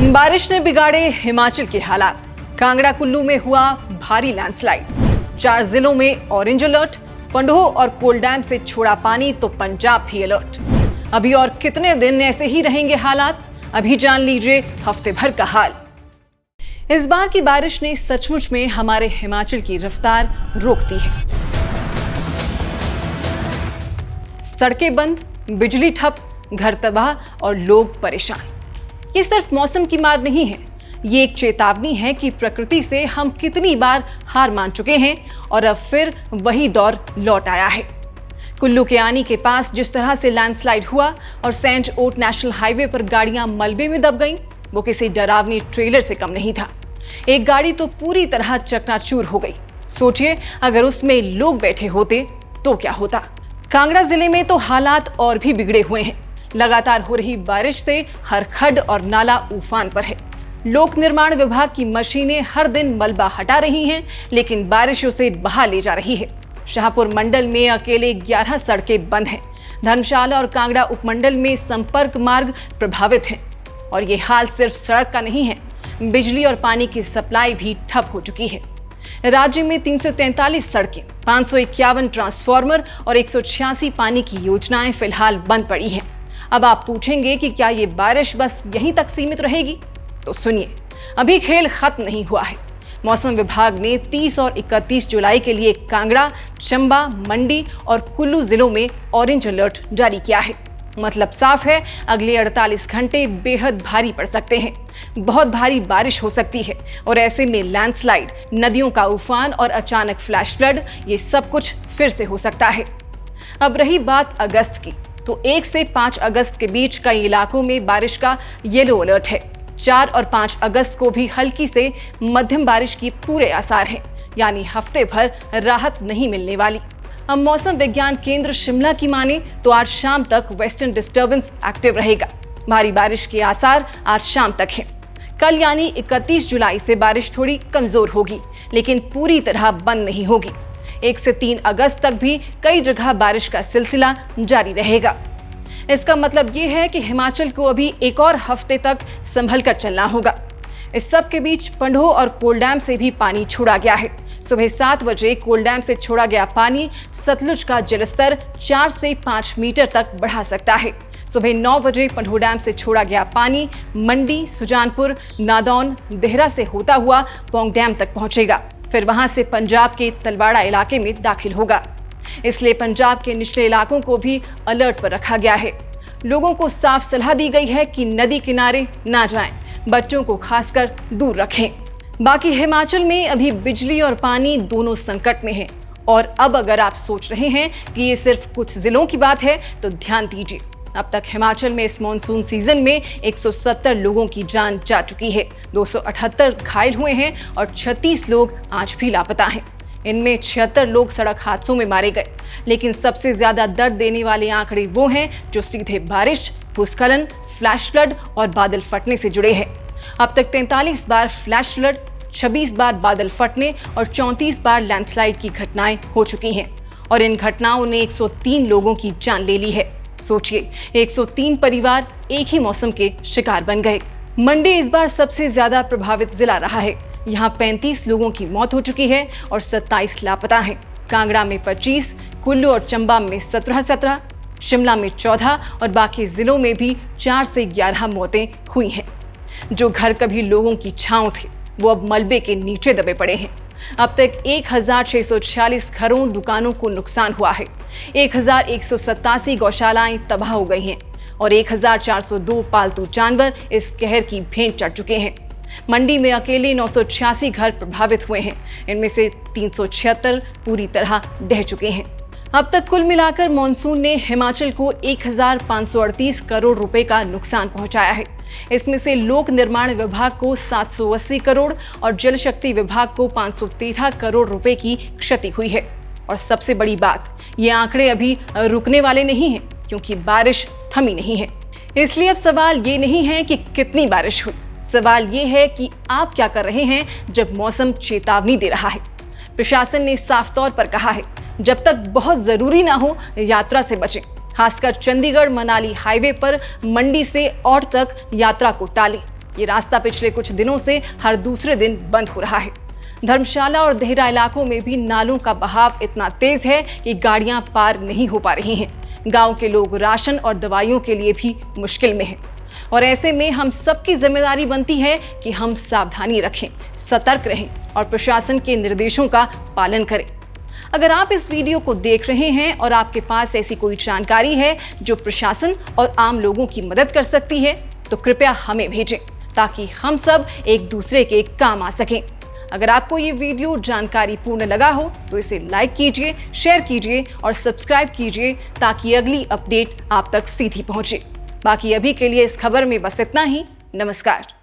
बारिश ने बिगाड़े हिमाचल के हालात। कांगड़ा कुल्लू में हुआ भारी लैंडस्लाइड। 4 जिलों में ऑरेंज अलर्ट। पंडोह और कोलडैम से छोड़ा पानी तो पंजाब भी अलर्ट। अभी और कितने दिन ऐसे ही रहेंगे हालात? अभी जान लीजिए हफ्ते भर का हाल। इस बार की बारिश ने सचमुच में हमारे हिमाचल की रफ्तार रोक दी है। सड़कें बंद, बिजली ठप, घर तबाह और लोग परेशान। ये सिर्फ मौसम की मार नहीं है, ये एक चेतावनी है कि प्रकृति से हम कितनी बार हार मान चुके हैं और अब फिर वही दौर लौट आया है। कुल्लू के आनी के पास जिस तरह से लैंडस्लाइड हुआ और सेंट ओट नेशनल हाईवे पर गाड़ियां मलबे में दब गईं, वो किसी डरावनी ट्रेलर से कम नहीं था। एक गाड़ी तो पूरी तरह चकनाचूर हो गई। सोचिए अगर उसमें लोग बैठे होते तो क्या होता। कांगड़ा जिले में तो हालात और भी बिगड़े हुए हैं। लगातार हो रही बारिश से हर खड्ड और नाला उफान पर है। लोक निर्माण विभाग की मशीनें हर दिन मलबा हटा रही हैं, लेकिन बारिश उसे बहा ले जा रही है। शाहपुर मंडल में अकेले 11 सड़कें बंद हैं। धर्मशाला और कांगड़ा उपमंडल में संपर्क मार्ग प्रभावित हैं। और ये हाल सिर्फ सड़क का नहीं है, बिजली और पानी की सप्लाई भी ठप हो चुकी है। राज्य में 343 सड़कें, 551 ट्रांसफार्मर और 186 पानी की योजनाएं फिलहाल बंद पड़ी हैं। अब आप पूछेंगे कि क्या ये बारिश बस यहीं तक सीमित रहेगी? तो सुनिए, अभी खेल खत्म नहीं हुआ है। मौसम विभाग ने 30 और 31 जुलाई के लिए कांगड़ा, चंबा, मंडी और कुल्लू जिलों में ऑरेंज अलर्ट जारी किया है। मतलब साफ है, अगले 48 घंटे बेहद भारी पड़ सकते हैं। बहुत भारी बारिश हो सकती है और ऐसे में लैंडस्लाइड, नदियों का उफान और अचानक फ्लैश फ्लड, ये सब कुछ फिर से हो सकता है। अब रही बात अगस्त की, तो 1 से 5 अगस्त के बीच कई इलाकों में बारिश का येलो अलर्ट है। 4 और 5 अगस्त को भी हल्की से मध्यम बारिश की पूरे आसार हैं, यानी हफ्ते भर राहत नहीं मिलने वाली। अब मौसम विज्ञान केंद्र शिमला की माने तो आज शाम तक वेस्टर्न डिस्टर्बेंस एक्टिव रहेगा। भारी बारिश के आसार आज शाम तक हैं। कल यानी 31 जुलाई से बारिश थोड़ी कमजोर होगी, लेकिन पूरी तरह बंद नहीं होगी। 1 से 3 अगस्त तक भी कई जगह बारिश का सिलसिला जारी रहेगा। इसका मतलब ये है कि हिमाचल को अभी एक और हफ्ते तक संभल कर चलना होगा। इस सब के बीच पंडोह और कोलडैम से भी पानी छोड़ा गया है। सुबह 7 बजे कोलडैम से छोड़ा गया पानी सतलुज का जलस्तर 4 से 5 मीटर तक बढ़ा सकता है। सुबह 9 बजे पंडोह डैम से छोड़ा गया पानी मंडी, सुजानपुर, नादौन, देहरा से होता हुआ पौंग डैम तक पहुंचेगा। फिर वहां से पंजाब के तलवाड़ा इलाके में दाखिल होगा। इसलिए पंजाब के निचले इलाकों को भी अलर्ट पर रखा गया है। लोगों को साफ सलाह दी गई है कि नदी किनारे ना जाएं, बच्चों को खासकर दूर रखें। बाकी हिमाचल में अभी बिजली और पानी दोनों संकट में हैं। और अब अगर आप सोच रहे हैं कि ये सिर्फ कुछ जिलों की बात है, तो ध्यान दीजिए, अब तक हिमाचल में इस मॉनसून सीजन में 170 लोगों की जान जा चुकी है। 278 घायल हुए हैं और 36 लोग आज भी लापता हैं। इनमें 76 लोग सड़क हादसों में मारे गए। लेकिन सबसे ज्यादा दर्द देने वाले आंकड़े वो हैं जो सीधे बारिश, भूस्खलन, फ्लैश फ्लड और बादल फटने से जुड़े हैं। अब तक 43 बार फ्लैश फ्लड, 26 बार बादल फटने और 34 बार लैंडस्लाइड की घटनाएं हो चुकी हैं। और इन घटनाओं ने 103 लोगों की जान ले ली है। सोचिए, 103 परिवार एक ही मौसम के शिकार बन गए। मंडी इस बार सबसे ज्यादा प्रभावित जिला रहा है। यहाँ 35 लोगों की मौत हो चुकी है और 27 लापता हैं। कांगड़ा में 25, कुल्लू और चंबा में 17, शिमला में 14 और बाकी जिलों में भी 4 से 11 मौतें हुई हैं। जो घर कभी लोगों की छांव थे, वो अब मलबे के नीचे दबे पड़े हैं। अब तक 1646 घरों, दुकानों को नुकसान हुआ है। 1187 गौशालाएं तबाह हो गई हैं और 1402 पालतू जानवर इस कहर की भेंट चढ़ चुके हैं। मंडी में अकेले 986 घर प्रभावित हुए हैं। इनमें से 376 पूरी तरह ढह चुके हैं। अब तक कुल मिलाकर मॉनसून ने हिमाचल को 1538 करोड़ रुपए का नुकसान पहुंचाया है। इसमें से लोक निर्माण विभाग को 780 करोड़ और जल शक्ति विभाग को 513 करोड़ रुपए की क्षति हुई है। और सबसे बड़ी बात, ये आंकड़े अभी रुकने वाले नहीं हैं, क्योंकि बारिश थमी नहीं है। इसलिए अब सवाल ये नहीं है कि कितनी बारिश हुई, सवाल ये है कि आप क्या कर रहे हैं जब मौसम चेतावनी दे रहा है। प्रशासन ने साफ तौर पर कहा है, जब तक बहुत जरूरी ना हो यात्रा से बचें। खासकर चंडीगढ़ मनाली हाईवे पर मंडी से औड़ तक यात्रा को टालें। ये रास्ता पिछले कुछ दिनों से हर दूसरे दिन बंद हो रहा है। धर्मशाला और देहरा इलाकों में भी नालों का बहाव इतना तेज है कि गाड़ियां पार नहीं हो पा रही हैं। गांव के लोग राशन और दवाइयों के लिए भी मुश्किल में हैं। और ऐसे में हम सबकी जिम्मेदारी बनती है कि हम सावधानी रखें, सतर्क रहें और प्रशासन के निर्देशों का पालन करें। अगर आप इस वीडियो को देख रहे हैं और आपके पास ऐसी कोई जानकारी है जो प्रशासन और आम लोगों की मदद कर सकती है, तो कृपया हमें भेजें ताकि हम सब एक दूसरे के काम आ सकें। अगर आपको ये वीडियो जानकारी पूर्ण लगा हो तो इसे लाइक कीजिए, शेयर कीजिए और सब्सक्राइब कीजिए ताकि अगली अपडेट आप तक सीधी पहुंचे। बाकी अभी के लिए इस खबर में बस इतना ही। नमस्कार।